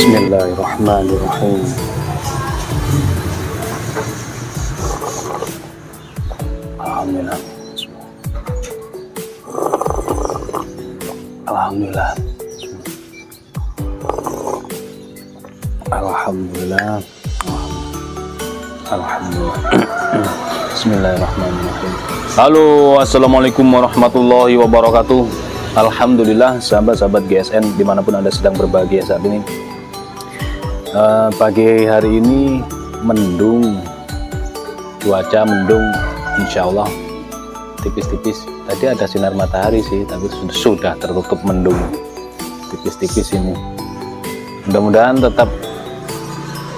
Bismillahirrahmanirrahim. Alhamdulillah. Alhamdulillah. Alhamdulillah. Alhamdulillah. Bismillahirrahmanirrahim. Halo, assalamualaikum warahmatullahi wabarakatuh. Alhamdulillah, sahabat-sahabat GSN dimanapun Anda sedang berbahagia saat ini. Pagi hari ini mendung, cuaca mendung, insya Allah tipis-tipis. Tadi ada sinar matahari sih, tapi sudah tertutup mendung tipis-tipis ini. Mudah-mudahan tetap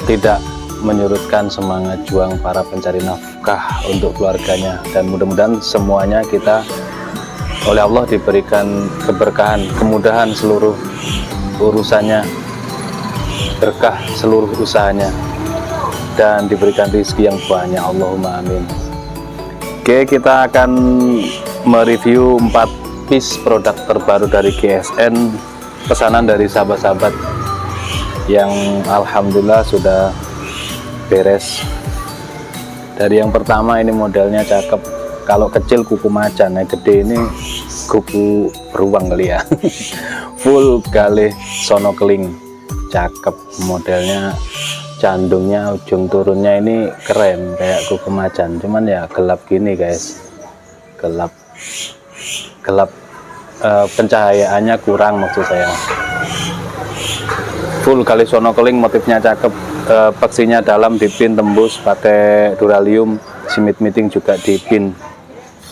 tidak menyurutkan semangat juang para pencari nafkah untuk keluarganya, dan mudah-mudahan semuanya kita oleh Allah diberikan keberkahan, kemudahan seluruh urusannya, berkah seluruh usahanya, dan diberikan rezeki yang banyak, Allahumma amin. Oke, kita akan mereview 4 piece produk terbaru dari GSN, pesanan dari sahabat-sahabat yang alhamdulillah sudah beres. Dari yang pertama ini modelnya cakep, kalau kecil kuku macan, yang gede ini kuku beruang kali ya. Full galih sono keling, cakep modelnya, candungnya, ujung turunnya ini keren kayak kuku macan, cuman ya gelap gini guys, gelap pencahayaannya kurang maksud saya. Full kali sono keling, motifnya cakep, peksinya dalam dipin tembus pakai duralium, simit meeting juga dipin.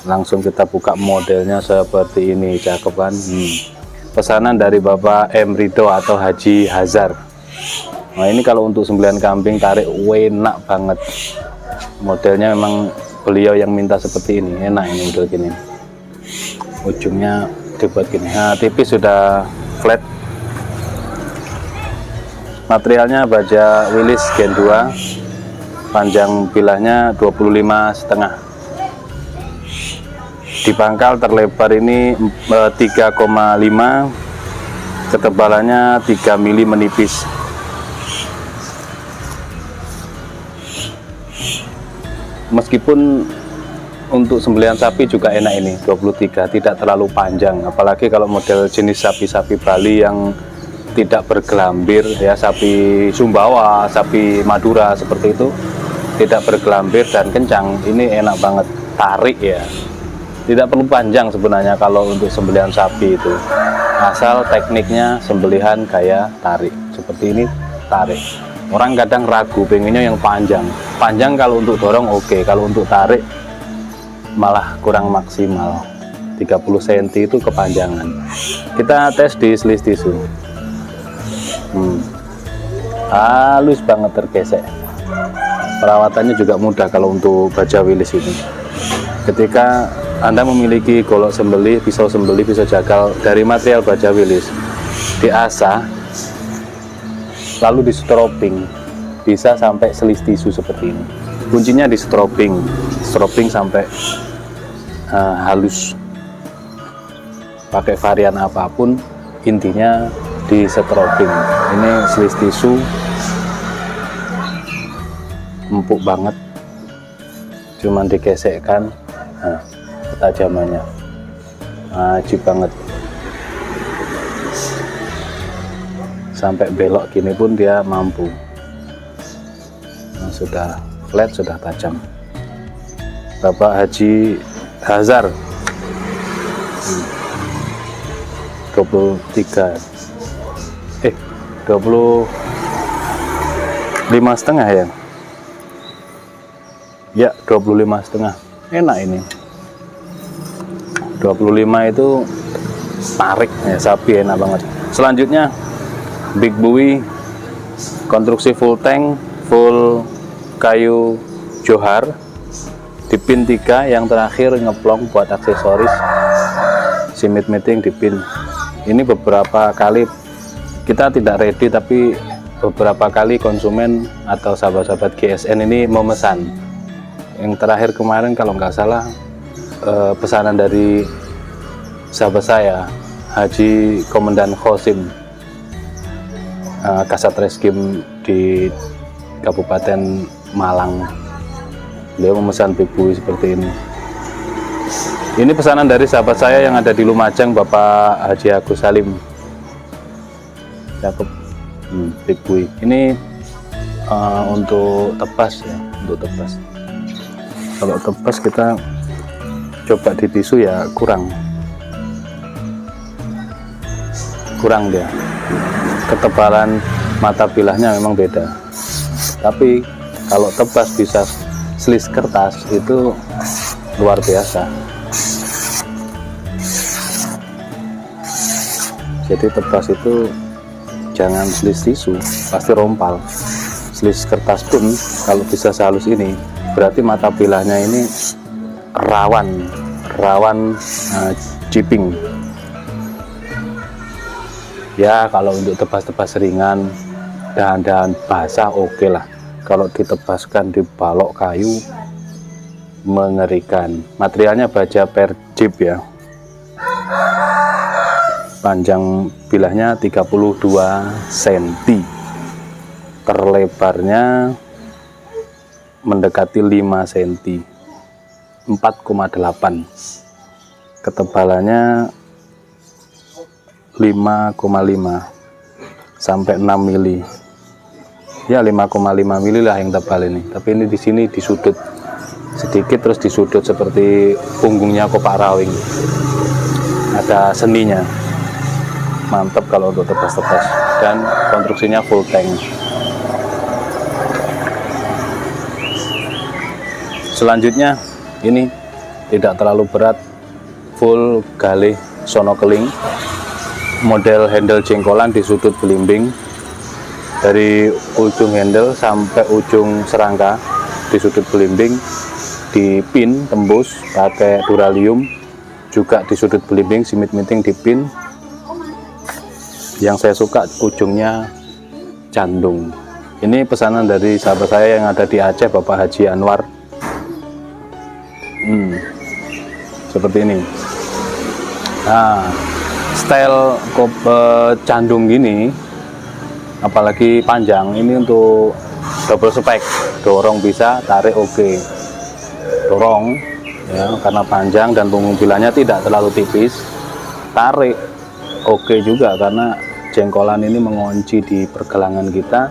Langsung kita buka modelnya seperti ini, cakep kan. Pesanan dari Bapak M. Ridho atau Haji Hazar. Nah, ini kalau untuk sembilan kambing tarik enak banget. Modelnya memang beliau yang minta seperti ini, enak ini model gini. Ujungnya dibuat gini. Nah, tipis sudah flat. Materialnya baja Willis Gen 2. Panjang bilahnya 25,5. Di pangkal terlebar ini 3,5, ketebalannya 3 mili menipis. Meskipun untuk sembelihan sapi juga enak ini, 23, tidak terlalu panjang. Apalagi kalau model jenis sapi-sapi Bali yang tidak bergelambir ya, sapi Sumbawa, sapi Madura seperti itu tidak bergelambir dan kencang. Ini enak banget, tarik ya, tidak perlu panjang sebenarnya kalau untuk sembelihan sapi itu, asal tekniknya sembelihan gaya tarik seperti ini. Tarik, orang kadang ragu pengennya yang panjang kalau untuk dorong oke, kalau untuk tarik malah kurang maksimal. 30 cm itu kepanjangan. Kita tes di slis tisu. Halus banget, tergesek. Perawatannya juga mudah kalau untuk baja wilis ini. Ketika Anda memiliki golok sembelih, pisau jagal dari material baja wilis, diasah lalu di stropping, bisa sampai slis tisu seperti ini. Kuncinya di stropping sampai halus. Pakai varian apapun, intinya di stropping. Ini slis tisu empuk banget, cuman digesekkan. Nah, ketajamannya ajib banget, sampai belok gini pun dia mampu. Nah, sudah flat, sudah tajam. Bapak Haji Hazar 25,5 ya. Ya, 25,5. Enak ini. 25 itu tarik ya, sapi enak banget. Selanjutnya Big Bowie, konstruksi full tank, full kayu johar, dipin 3, yang terakhir ngeplong buat aksesoris, simit meeting dipin. Ini beberapa kali kita tidak ready, tapi beberapa kali konsumen atau sahabat-sahabat GSN ini memesan. Yang terakhir kemarin kalau nggak salah pesanan dari sahabat saya, Haji Komandan Khosim, Kasat Reskim di Kabupaten Malang. Beliau memesan Big Bowie seperti ini. Ini pesanan dari sahabat saya yang ada di Lumajang, Bapak Haji Agus Salim. Cakep. Big Bowie. Ini untuk tebas ya, untuk tebas. Kalau tebas kita coba di tisu ya kurang dia. Ketebalan mata bilahnya memang beda. Tapi kalau tebas bisa slis kertas itu luar biasa. Jadi tebas itu jangan slis tisu, pasti rompal. Slis kertas pun kalau bisa sehalus ini, berarti mata bilahnya ini rawan chipping. Ya, kalau untuk tebas-tebas ringan, dahan-dahan basah oke lah. Kalau ditebaskan di balok kayu, mengerikan. Materialnya baja per jeep ya. Panjang bilahnya 32 cm, terlebarnya mendekati 5 cm, 4,8, ketebalannya 5,5 sampai 6 mili. Ya 5,5 mili lah yang tebal ini. Tapi ini di sini disudut sedikit, terus disudut seperti punggungnya kopak rawing. Ada seninya. Mantap kalau untuk tebas-tebas, dan konstruksinya full tank. Selanjutnya ini tidak terlalu berat, full galih sonokeling, model handle jengkolan di sudut belimbing, dari ujung handle sampai ujung serangka di sudut belimbing, dipin tembus pakai duralium, juga di sudut belimbing simit meeting dipin. Yang saya suka ujungnya candung. Ini pesanan dari sahabat saya yang ada di Aceh, Bapak Haji Anwar. Seperti ini. Nah, style candung gini, apalagi panjang, ini untuk double spek, dorong bisa, tarik oke. Dorong ya, karena panjang dan punggung bilahnya tidak terlalu tipis. Tarik oke juga karena jengkolan ini mengunci di pergelangan kita.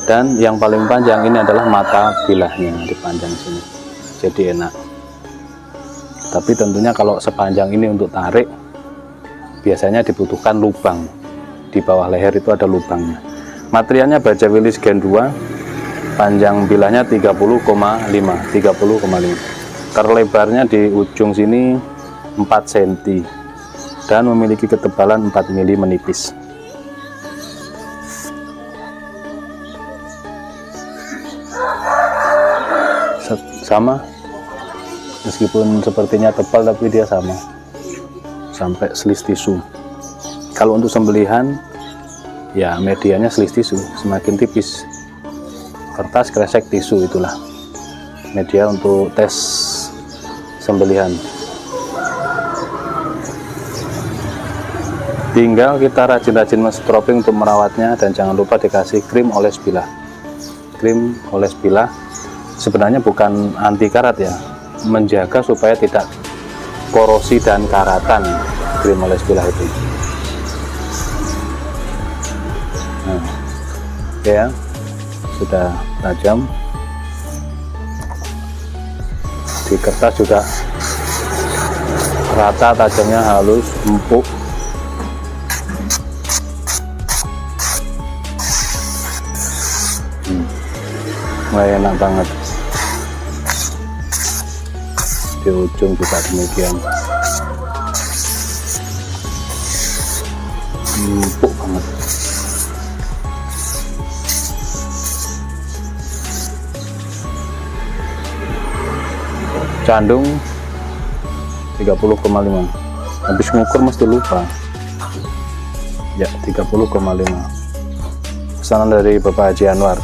Dan yang paling panjang ini adalah mata bilahnya dipanjang sini, jadi enak. Tapi tentunya kalau sepanjang ini untuk tarik, biasanya dibutuhkan lubang. Di bawah leher itu ada lubangnya. Materialnya baja Willys Gen 2, panjang bilahnya 30,5. Terlebarnya di ujung sini 4 cm dan memiliki ketebalan 4 mm menipis. Sama, meskipun sepertinya tebal tapi dia sama, sampai slis tisu. Kalau untuk sembelihan ya medianya slis tisu, semakin tipis kertas, kresek, tisu, itulah media untuk tes sembelihan. Tinggal kita rajin-rajin menstroping untuk merawatnya, dan jangan lupa dikasih krim oles bilah. Krim oles bilah sebenarnya bukan anti karat ya, menjaga supaya tidak korosi dan karatan krim oles bilah itu. Nah, oke ya, sudah tajam. Di kertas juga rata tajamnya, halus, empuk. Mulai enak banget. Di ujung juga demikian, empuk banget. Candung 30,5. Habis ngukur mesti lupa ya, 30,5. Pesanan dari Bapak Haji Anwar.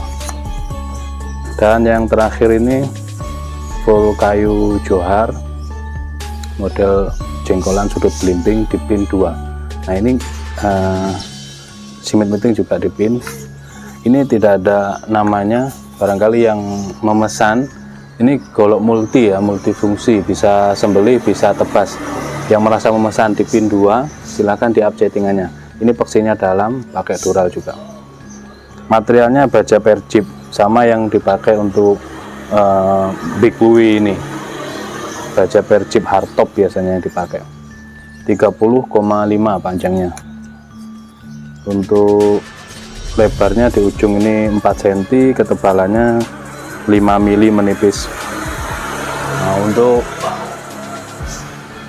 Dan yang terakhir ini full kayu johar, model jengkolan sudut belimbing di pin 2. Nah ini simit meeting juga di pin. Ini tidak ada namanya, barangkali yang memesan. Ini golok multi ya, multifungsi, bisa sembelih, bisa tebas. Yang merasa memesan di pin 2 silahkan di up chattingannya. Ini peksinya dalam, pakai dural juga. Materialnya baja perjip, sama yang dipakai untuk Big Buwi ini, baja perjip hardtop biasanya yang dipakai. 30,5 panjangnya. Untuk lebarnya di ujung ini 4 cm, ketebalannya 5 mm menipis. Nah, untuk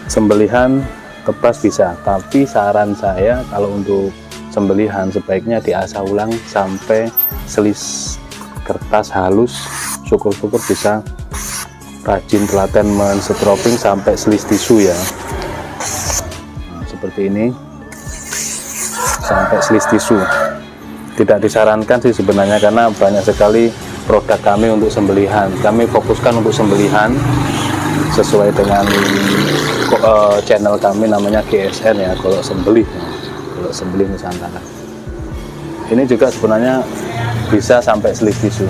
sembelihan tebas bisa, tapi saran saya kalau untuk sembelihan sebaiknya diasah ulang sampai selis kertas halus. Syukur-syukur bisa rajin telaten menstroping sampai selis tisu ya. Nah, seperti ini sampai selis tisu. Tidak disarankan sih sebenarnya, karena banyak sekali produk kami untuk sembelihan. Kami fokuskan untuk sembelihan sesuai dengan channel kami, namanya GSN ya, Golok Sembelih. Golok Sembelih Nusantara. Ini juga sebenarnya bisa sampai selis tisu.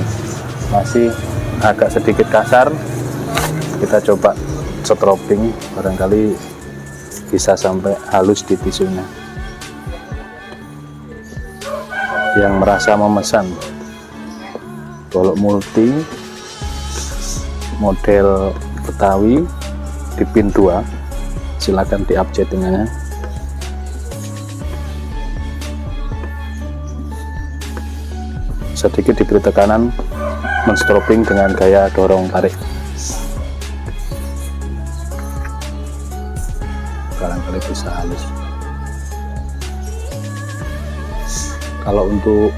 Masih agak sedikit kasar, kita coba stroping, barangkali bisa sampai halus di tisunya. Yang merasa memesan golok multi model Betawi di pin 2, silakan di up chattingannya. Sedikit diberi tekanan, menstroping dengan gaya dorong tarik. Barangkali bisa halus. Kalau untuk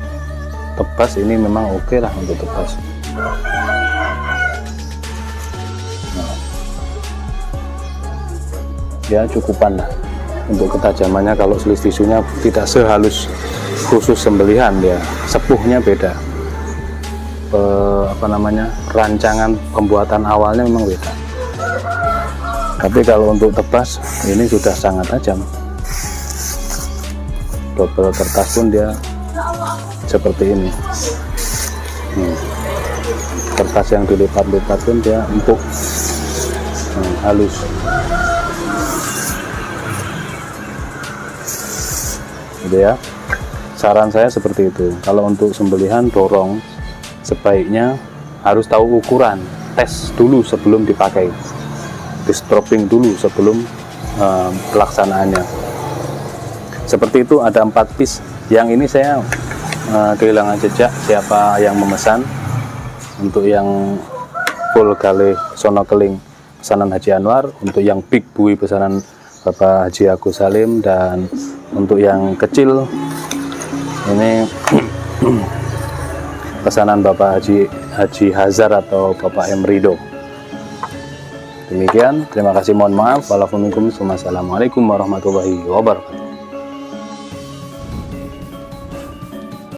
tebas ini memang oke lah untuk tebas. Nah, ya cukupan lah untuk ketajamannya. Kalau selis tisunya tidak sehalus khusus sembelihan, ya sepuhnya beda. Rancangan pembuatan awalnya memang beda. Tapi kalau untuk tebas ini sudah sangat tajam. Double kertas pun dia seperti ini. Kertas yang dilipat-lipat pun dia empuk, halus. Gitu ya. saran saya seperti itu. Kalau untuk sembelihan dorong, sebaiknya harus tahu ukuran, tes dulu sebelum dipakai, di stropping dulu sebelum pelaksanaannya. Seperti itu. Ada 4 piece. Yang ini saya kehilangan jejak siapa yang memesan. Untuk yang full gale sono keling pesanan Haji Anwar, untuk yang big bui pesanan Bapak Haji Agus Salim, dan untuk yang kecil ini pesanan Bapak Haji Hazar atau Bapak M. Rido. Demikian, terima kasih, mohon maaf. Wassalamualaikum warahmatullahi wabarakatuh.